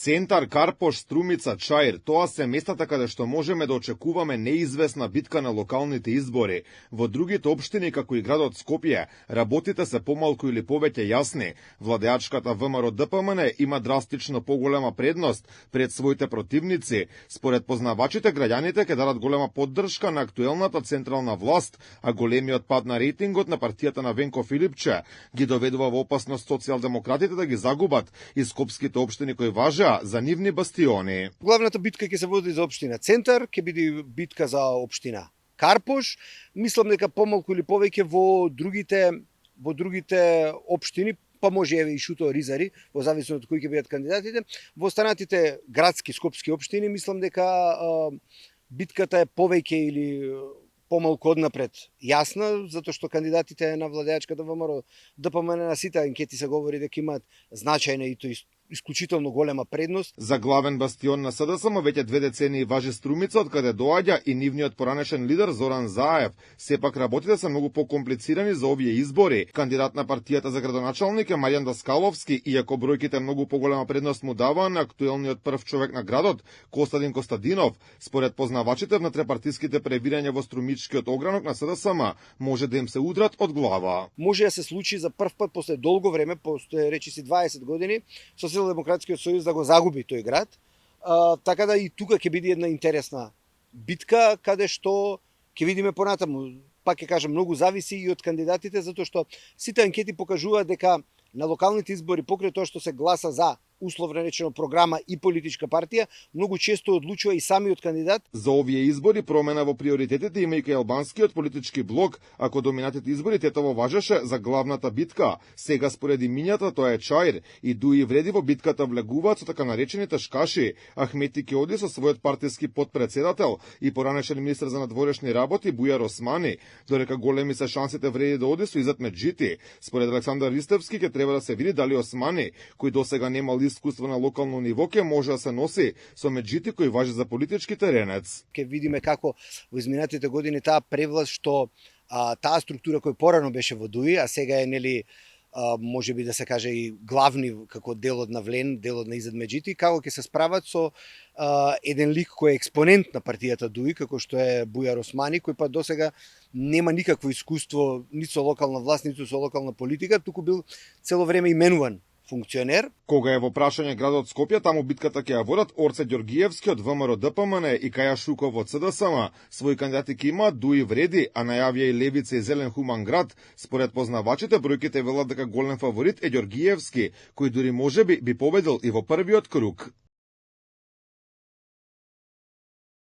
Центар, Карпош, Струмица, Чаир, тоа се местата каде што можеме да очекуваме неизвестна битка на локалните избори. Во другите општини, како и градот Скопје, работите се помалку или повеќе јасни. Владеачката ВМРО ДПМН има драстично поголема предност пред своите противници. Според познавачите, граѓаните ќе дадат голема поддршка на актуелната централна власт, а големиот пад на рейтингот на партијата на Венко Филипче ги доведува во опасност социјалдемократите да ги загубат и скопските општини кои важеа за нивни бастиони. Главната битка ќе се води за општина Центар, ќе биде битка за општина Карпош. Мислам дека помалку или повеќе во другите општини, па може и Шуто Ризари, во зависност од кои ќе бидат кандидатите. Во останатите градски скопски општини мислам дека битката е повеќе или помалку однапред јасна, затоа што кандидатите на владеачката ВМРО ДПМН на сите анкети се говори дека имаат значајна и тоа исклучително голема предност. За главен бастион на СДСМ веќе 2 децении важи Струмица, од каде доаѓа и нивниот поранешен лидер Зоран Заев. Сепак работите се многу покомплицирани за овие избори. Кандидат на партијата за градоначалник е Маријан Даскаловски, иако бројките многу поголема предност му даваа на актуелниот прв човек на градот, Костадин Костадинов. Според познавачите, внутрепартиските превирања во струмичкиот огранок на СДСМ може да им се удрат од глава. Може да се случи за прв пат после долго време, после речиси 20 години, Социјалдемократскиот сојуз да го загуби тој град, така да и тука ќе биде една интересна битка, каде што ќе видиме понатаму. Пак ќе кажам, многу зависи и од кандидатите, затоа што сите анкети покажуваат дека на локалните избори, покрај тоа што се гласа за условно речено програма и политичка партија, многу често одлучува и самиот кандидат. За овие избори промена во приоритетите има и кај албанскиот политички блок, ако доминатите избори тетово важеше за главната битка. Сега спореди минјата тоа е Чаир и Дуи Вреди во битката влегуваат со така наречените шкаши. Ахмети Кеоди со својот партиски подпредседател и поранешен министер за надворешни работи Бујар Османи, додека големи се шансите Вреди да оди со Изет Меджити. Според Александар Ристевски ќе треба да се види дали Османи, кој досега немал искуство на локално ниво, ќе може да се носи со Меджити кој важи за политички теренец. Ќе видиме како во изминатите години таа превласт што таа структура која порано беше во Дуи, а сега е нели може би да се каже и главни како делот на Влен, делот на Изет Меджити, како ќе се справат со еден лик кој е експонент на партијата Дуи, како што е Бујар Османи, кој па досега нема никакво искуство ниту со локална власт, ниту со локална политика, туку бил цело време именуван функционер. Кога е во прашање градот Скопје, таму битката ќе ја водат Орце Ѓоргиевски од ВМРО ДПМН и Каја Шуков од СДСМ. Своји кандидати ќе има Дуи Вреди, а најавија и Левица и Зелен Хуман град. Според познавачите, бројките велат дека голем фаворит е Ѓоргиевски, кој дури можеби би победил и во првиот круг.